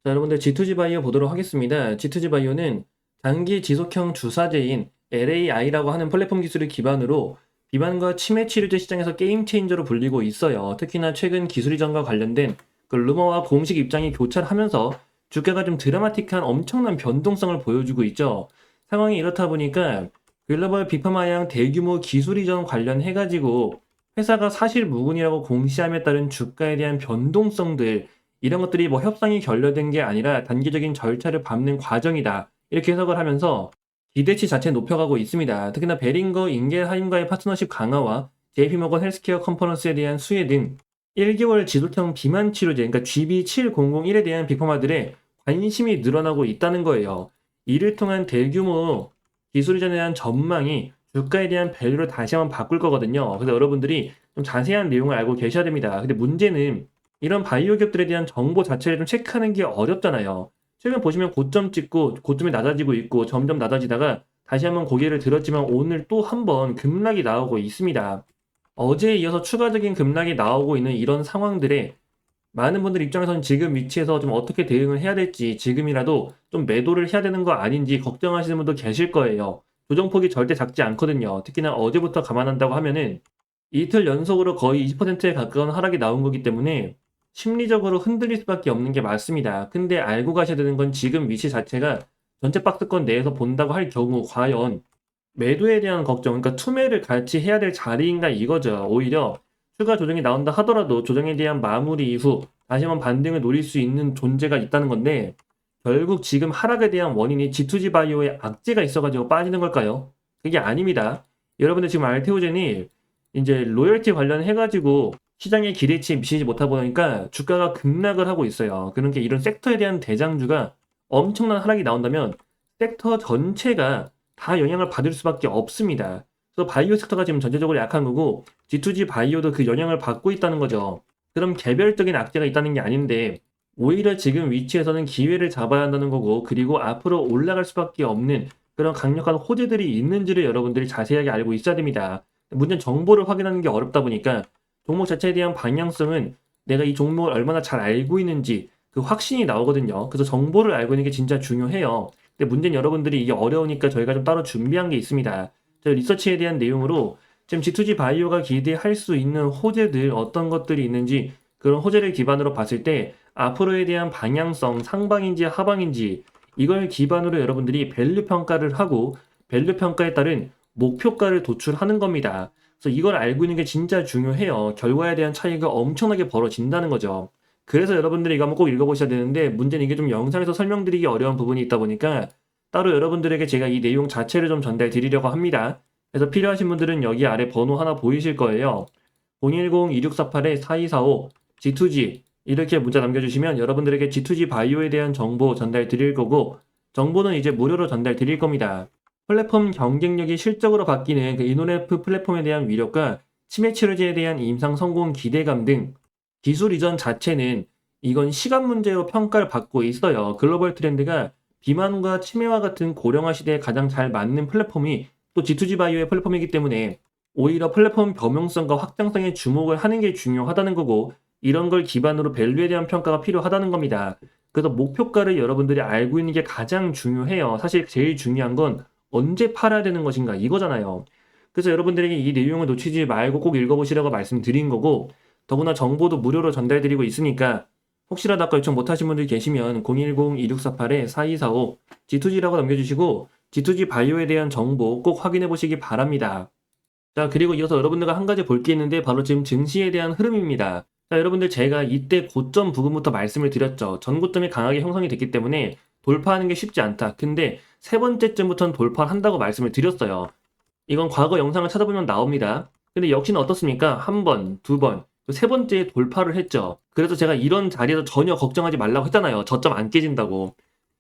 자, 여러분들 G2G 바이오 보도록 하겠습니다. G2G 바이오는 장기 지속형 주사제인 LAI라고 하는 플랫폼 기술을 기반으로 비만과 치매 치료제 시장에서 게임 체인저로 불리고 있어요. 특히나 최근 기술 이전과 관련된 그 루머와 공식 입장이 교차하면서 주가가 좀 드라마틱한 엄청난 변동성을 보여주고 있죠. 상황이 이렇다 보니까 글로벌 비파마약 대규모 기술 이전 관련해가지고 회사가 사실무근이라고 공시함에 따른 주가에 대한 변동성들, 이런 것들이 뭐 협상이 결렬된 게 아니라 단기적인 절차를 밟는 과정이다, 이렇게 해석을 하면서 기대치 자체 높여가고 있습니다. 특히나 베링거 인겔하임과의 파트너십 강화와 JP모건 헬스케어 컨퍼런스에 대한 수혜 등 1개월 지속형 비만 치료제, 그러니까 GB7001에 대한 빅파마들의 관심이 늘어나고 있다는 거예요. 이를 통한 대규모 기술 이전에 대한 전망이 주가에 대한 밸류를 다시 한번 바꿀 거거든요. 그래서 여러분들이 좀 자세한 내용을 알고 계셔야 됩니다. 근데 문제는 이런 바이오 기업들에 대한 정보 자체를 좀 체크하는 게 어렵잖아요. 최근 보시면 고점 찍고 고점이 낮아지고 있고 점점 낮아지다가 다시 한번 고개를 들었지만 오늘 또 한번 급락이 나오고 있습니다. 어제에 이어서 추가적인 급락이 나오고 있는 이런 상황들에 많은 분들 입장에서는 지금 위치에서 좀 어떻게 대응을 해야 될지, 지금이라도 좀 매도를 해야 되는 거 아닌지 걱정하시는 분도 계실 거예요. 조정폭이 절대 작지 않거든요. 특히나 어제부터 감안한다고 하면은 이틀 연속으로 거의 20%에 가까운 하락이 나온 거기 때문에 심리적으로 흔들릴 수밖에 없는 게 맞습니다. 근데 알고 가셔야 되는 건 지금 위치 자체가 전체 박스권 내에서 본다고 할 경우 과연 매도에 대한 걱정, 그러니까 투매를 같이 해야 될 자리인가 이거죠. 오히려 추가 조정이 나온다 하더라도 조정에 대한 마무리 이후 다시 한번 반등을 노릴 수 있는 존재가 있다는 건데, 결국 지금 하락에 대한 원인이 G2G 바이오의 악재가 있어가지고 빠지는 걸까요? 그게 아닙니다. 여러분들 지금 알테오젠이 이제 로열티 관련해가지고 시장의 기대치에 미치지 못하다 보니까 주가가 급락을 하고 있어요. 그러니까 이런 섹터에 대한 대장주가 엄청난 하락이 나온다면 섹터 전체가 다 영향을 받을 수밖에 없습니다. 그래서 바이오 섹터가 지금 전체적으로 약한 거고 G2G 바이오도 그 영향을 받고 있다는 거죠. 그럼 개별적인 악재가 있다는 게 아닌데 오히려 지금 위치에서는 기회를 잡아야 한다는 거고, 그리고 앞으로 올라갈 수밖에 없는 그런 강력한 호재들이 있는지를 여러분들이 자세하게 알고 있어야 됩니다. 문제는 정보를 확인하는 게 어렵다 보니까 종목 자체에 대한 방향성은 내가 이 종목을 얼마나 잘 알고 있는지 그 확신이 나오거든요. 그래서 정보를 알고 있는 게 진짜 중요해요. 근데 문제는 여러분들이 이게 어려우니까 저희가 좀 따로 준비한 게 있습니다. 저희 리서치에 대한 내용으로 지금 G2G 바이오가 기대할 수 있는 호재들, 어떤 것들이 있는지, 그런 호재를 기반으로 봤을 때 앞으로에 대한 방향성, 상방인지 하방인지, 이걸 기반으로 여러분들이 밸류 평가를 하고 밸류 평가에 따른 목표가를 도출하는 겁니다. 그래서 이걸 알고 있는 게 진짜 중요해요. 결과에 대한 차이가 엄청나게 벌어진다는 거죠. 그래서 여러분들이 이거 한번 꼭 읽어보셔야 되는데, 문제는 이게 좀 영상에서 설명드리기 어려운 부분이 있다 보니까 따로 여러분들에게 제가 이 내용 자체를 좀 전달 드리려고 합니다. 그래서 필요하신 분들은 여기 아래 번호 하나 보이실 거예요. 010-2648-4245 G2G 이렇게 문자 남겨주시면 여러분들에게 G2G 바이오에 대한 정보 전달 드릴 거고, 정보는 이제 무료로 전달 드릴 겁니다. 플랫폼 경쟁력이 실적으로 바뀌는 그 이노래프 플랫폼에 대한 위력과 치매 치료제에 대한 임상 성공 기대감 등 기술 이전 자체는 이건 시간 문제로 평가를 받고 있어요. 글로벌 트렌드가 비만과 치매와 같은 고령화 시대에 가장 잘 맞는 플랫폼이 또 G2G 바이오의 플랫폼이기 때문에 오히려 플랫폼 범용성과 확장성에 주목을 하는 게 중요하다는 거고, 이런 걸 기반으로 밸류에 대한 평가가 필요하다는 겁니다. 그래서 목표가를 여러분들이 알고 있는 게 가장 중요해요. 사실 제일 중요한 건 언제 팔아야 되는 것인가 이거잖아요. 그래서 여러분들에게 이 내용을 놓치지 말고 꼭 읽어보시라고 말씀드린 거고, 더구나 정보도 무료로 전달드리고 있으니까 혹시라도 아까 요청 못하신 분들 계시면 010-2648-4245 G2G라고 남겨주시고 G2G 바이오에 대한 정보 꼭 확인해 보시기 바랍니다. 자, 그리고 이어서 여러분들과 한 가지 볼 게 있는데 바로 지금 증시에 대한 흐름입니다. 자, 여러분들 제가 이때 고점 부근부터 말씀을 드렸죠. 전고점이 강하게 형성이 됐기 때문에 돌파하는 게 쉽지 않다. 근데 세 번째쯤부터는 돌파를 한다고 말씀을 드렸어요. 이건 과거 영상을 찾아보면 나옵니다. 근데 역시나 어떻습니까? 한 번, 두 번, 세 번째에 돌파를 했죠. 그래서 제가 이런 자리에서 전혀 걱정하지 말라고 했잖아요. 저점 안 깨진다고.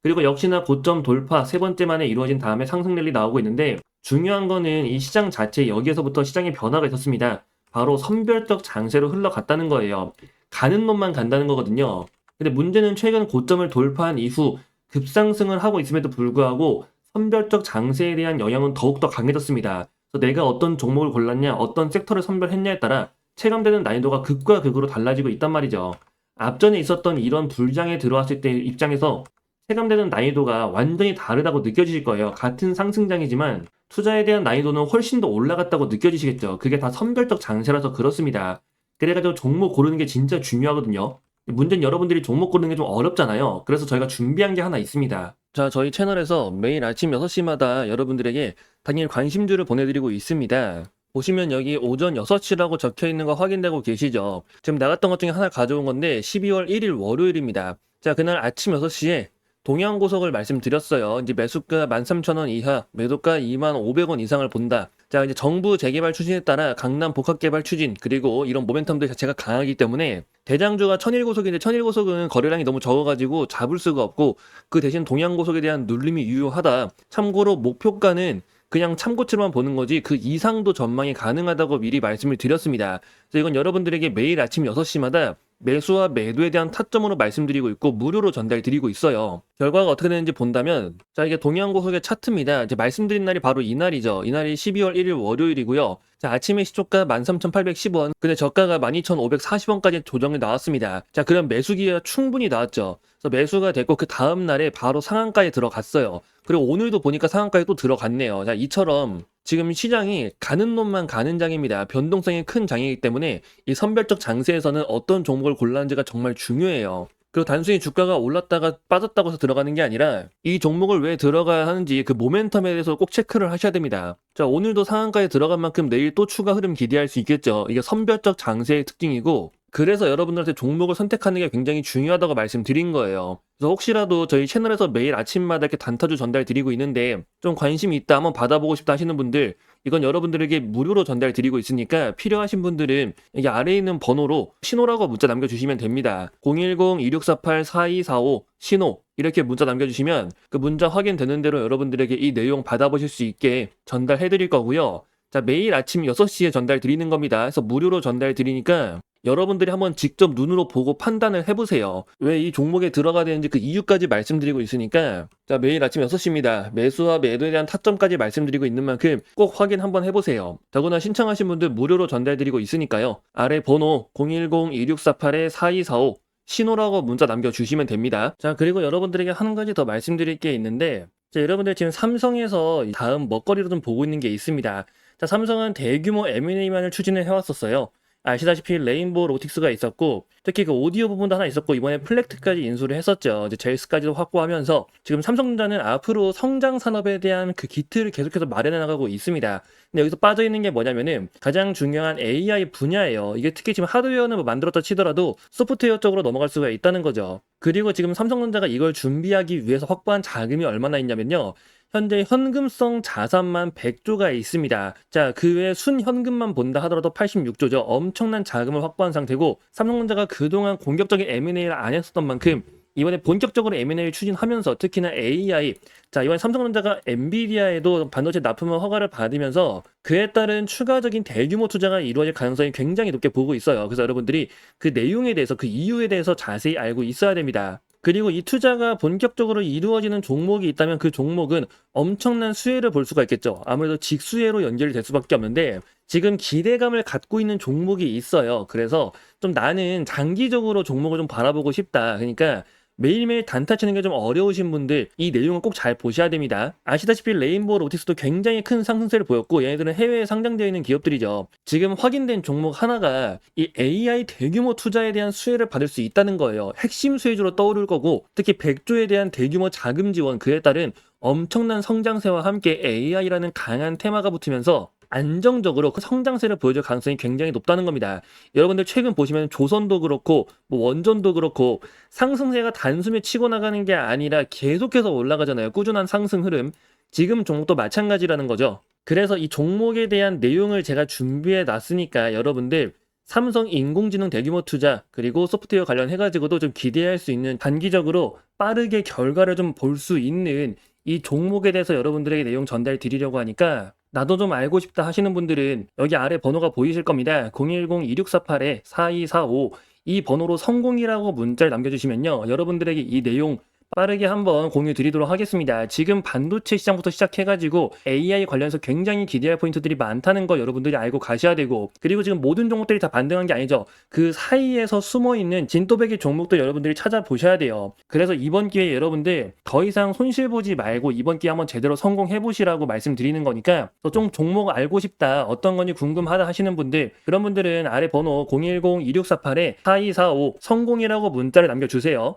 그리고 역시나 고점 돌파 세 번째 만에 이루어진 다음에 상승 랠리 나오고 있는데, 중요한 거는 이 시장 자체 여기에서부터 시장의 변화가 있었습니다. 바로 선별적 장세로 흘러갔다는 거예요. 가는 놈만 간다는 거거든요. 근데 문제는 최근 고점을 돌파한 이후 급상승을 하고 있음에도 불구하고 선별적 장세에 대한 영향은 더욱더 강해졌습니다. 그래서 내가 어떤 종목을 골랐냐, 어떤 섹터를 선별했냐에 따라 체감되는 난이도가 극과 극으로 달라지고 있단 말이죠. 앞전에 있었던 이런 불장에 들어왔을 때 입장에서 체감되는 난이도가 완전히 다르다고 느껴지실 거예요. 같은 상승장이지만 투자에 대한 난이도는 훨씬 더 올라갔다고 느껴지시겠죠. 그게 다 선별적 장세라서 그렇습니다. 그래가지고 종목 고르는 게 진짜 중요하거든요. 문제는 여러분들이 종목 고르는 게 좀 어렵잖아요. 그래서 저희가 준비한 게 하나 있습니다. 자, 저희 채널에서 매일 아침 6시마다 여러분들에게 당일 관심주를 보내드리고 있습니다. 보시면 여기 오전 6시라고 적혀 있는 거 확인되고 계시죠? 지금 나갔던 것 중에 하나 가져온 건데 12월 1일 월요일입니다. 자, 그날 아침 6시에 동양고속을 말씀드렸어요. 이제 매수가 13,000원 이하, 매도가 25,500원 이상을 본다. 자, 이제 정부 재개발 추진에 따라 강남 복합개발 추진, 그리고 이런 모멘텀들 자체가 강하기 때문에 대장주가 천일고속인데 천일고속은 거래량이 너무 적어가지고 잡을 수가 없고 그 대신 동양고속에 대한 눌림이 유효하다. 참고로 목표가는 그냥 참고치로만 보는 거지 그 이상도 전망이 가능하다고 미리 말씀을 드렸습니다. 그래서 이건 여러분들에게 매일 아침 6시마다 매수와 매도에 대한 타점으로 말씀드리고 있고 무료로 전달드리고 있어요. 결과가 어떻게 되는지 본다면 자, 이게 동양고속의 차트입니다. 이제 말씀드린 날이 바로 이날이죠. 이날이 12월 1일 월요일이고요. 자, 아침에 시초가 13,810원, 근데 저가가 12,540원까지 조정이 나왔습니다. 자, 그럼 매수 기회가 충분히 나왔죠. 그래서 매수가 됐고 그 다음 날에 바로 상한가에 들어갔어요. 그리고 오늘도 보니까 상한가에 또 들어갔네요. 자, 이처럼 지금 시장이 가는 놈만 가는 장입니다. 변동성이 큰 장이기 때문에 이 선별적 장세에서는 어떤 종목을 골랐는지가 정말 중요해요. 그리고 단순히 주가가 올랐다가 빠졌다고 해서 들어가는 게 아니라 이 종목을 왜 들어가야 하는지 그 모멘텀에 대해서 꼭 체크를 하셔야 됩니다. 자, 오늘도 상한가에 들어간 만큼 내일 또 추가 흐름 기대할 수 있겠죠. 이게 선별적 장세의 특징이고 그래서 여러분들한테 종목을 선택하는 게 굉장히 중요하다고 말씀드린 거예요. 그래서 혹시라도 저희 채널에서 매일 아침마다 이렇게 단타주 전달 드리고 있는데 좀 관심이 있다, 한번 받아보고 싶다 하시는 분들 이건 여러분들에게 무료로 전달 드리고 있으니까 필요하신 분들은 여기 아래에 있는 번호로 신호라고 문자 남겨주시면 됩니다. 010-2648-4245 신호 이렇게 문자 남겨주시면 그 문자 확인되는 대로 여러분들에게 이 내용 받아보실 수 있게 전달해 드릴 거고요. 자, 매일 아침 6시에 전달 드리는 겁니다. 그래서 무료로 전달 드리니까 여러분들이 한번 직접 눈으로 보고 판단을 해보세요. 왜 이 종목에 들어가야 되는지 그 이유까지 말씀드리고 있으니까 자, 매일 아침 6시입니다. 매수와 매도에 대한 타점까지 말씀드리고 있는 만큼 꼭 확인 한번 해보세요. 더구나 신청하신 분들 무료로 전달드리고 있으니까요. 아래 번호 010-2648-4245 신호라고 문자 남겨주시면 됩니다. 자, 그리고 여러분들에게 한 가지 더 말씀드릴 게 있는데 자, 여러분들 지금 삼성에서 다음 먹거리로 좀 보고 있는 게 있습니다. 자, 삼성은 대규모 M&A만을 추진을 해왔었어요. 아시다시피 레인보우 로틱스가 있었고 특히 그 오디오 부분도 하나 있었고 이번에 플렉트까지 인수를 했었죠. 이제 제이스까지도 확보하면서 지금 삼성전자는 앞으로 성장 산업에 대한 그 기틀을 계속해서 마련해 나가고 있습니다. 근데 여기서 빠져 있는 게 뭐냐면은 가장 중요한 AI 분야예요. 이게 특히 지금 하드웨어는 뭐 만들었다 치더라도 소프트웨어 쪽으로 넘어갈 수가 있다는 거죠. 그리고 지금 삼성전자가 이걸 준비하기 위해서 확보한 자금이 얼마나 있냐면요. 현재 현금성 자산만 100조가 있습니다. 자, 그 외에 순현금만 본다 하더라도 86조죠. 엄청난 자금을 확보한 상태고 삼성전자가 그동안 공격적인 M&A를 안 했었던 만큼 이번에 본격적으로 M&A를 추진하면서 특히나 AI, 자, 이번에 삼성전자가 엔비디아에도 반도체 납품을 허가를 받으면서 그에 따른 추가적인 대규모 투자가 이루어질 가능성이 굉장히 높게 보고 있어요. 그래서 여러분들이 그 내용에 대해서 그 이유에 대해서 자세히 알고 있어야 됩니다. 그리고 이 투자가 본격적으로 이루어지는 종목이 있다면 그 종목은 엄청난 수혜를 볼 수가 있겠죠. 아무래도 직수혜로 연결이 될 수밖에 없는데 지금 기대감을 갖고 있는 종목이 있어요. 그래서 좀 나는 장기적으로 종목을 좀 바라보고 싶다. 그러니까 매일매일 단타 치는 게 좀 어려우신 분들 이 내용을 꼭 잘 보셔야 됩니다. 아시다시피 레인보우 로틱스도 굉장히 큰 상승세를 보였고 얘네들은 해외에 상장되어 있는 기업들이죠. 지금 확인된 종목 하나가 이 AI 대규모 투자에 대한 수혜를 받을 수 있다는 거예요. 핵심 수혜주로 떠오를 거고 특히 100조에 대한 대규모 자금 지원 그에 따른 엄청난 성장세와 함께 AI라는 강한 테마가 붙으면서 안정적으로 그 성장세를 보여줄 가능성이 굉장히 높다는 겁니다. 여러분들 최근 보시면 조선도 그렇고 뭐 원전도 그렇고 상승세가 단숨에 치고 나가는 게 아니라 계속해서 올라가잖아요. 꾸준한 상승 흐름. 지금 종목도 마찬가지라는 거죠. 그래서 이 종목에 대한 내용을 제가 준비해 놨으니까 여러분들 삼성 인공지능 대규모 투자 그리고 소프트웨어 관련해가지고도 좀 기대할 수 있는 단기적으로 빠르게 결과를 좀 볼 수 있는 이 종목에 대해서 여러분들에게 내용 전달 드리려고 하니까 나도 좀 알고 싶다 하시는 분들은 여기 아래 번호가 보이실 겁니다. 010-2648-4245 이 번호로 성공이라고 문자를 남겨주시면요. 여러분들에게 이 내용 빠르게 한번 공유 드리도록 하겠습니다. 지금 반도체 시장부터 시작해가지고 AI 관련해서 굉장히 기대할 포인트들이 많다는 거 여러분들이 알고 가셔야 되고, 그리고 지금 모든 종목들이 다 반등한 게 아니죠. 그 사이에서 숨어있는 진또배기 종목들 여러분들이 찾아보셔야 돼요. 그래서 이번 기회에 여러분들 더 이상 손실 보지 말고 이번 기회 한번 제대로 성공해보시라고 말씀드리는 거니까, 또 좀 종목 알고 싶다, 어떤 건지 궁금하다 하시는 분들, 그런 분들은 아래 번호 010-2648-4245 성공이라고 문자를 남겨주세요.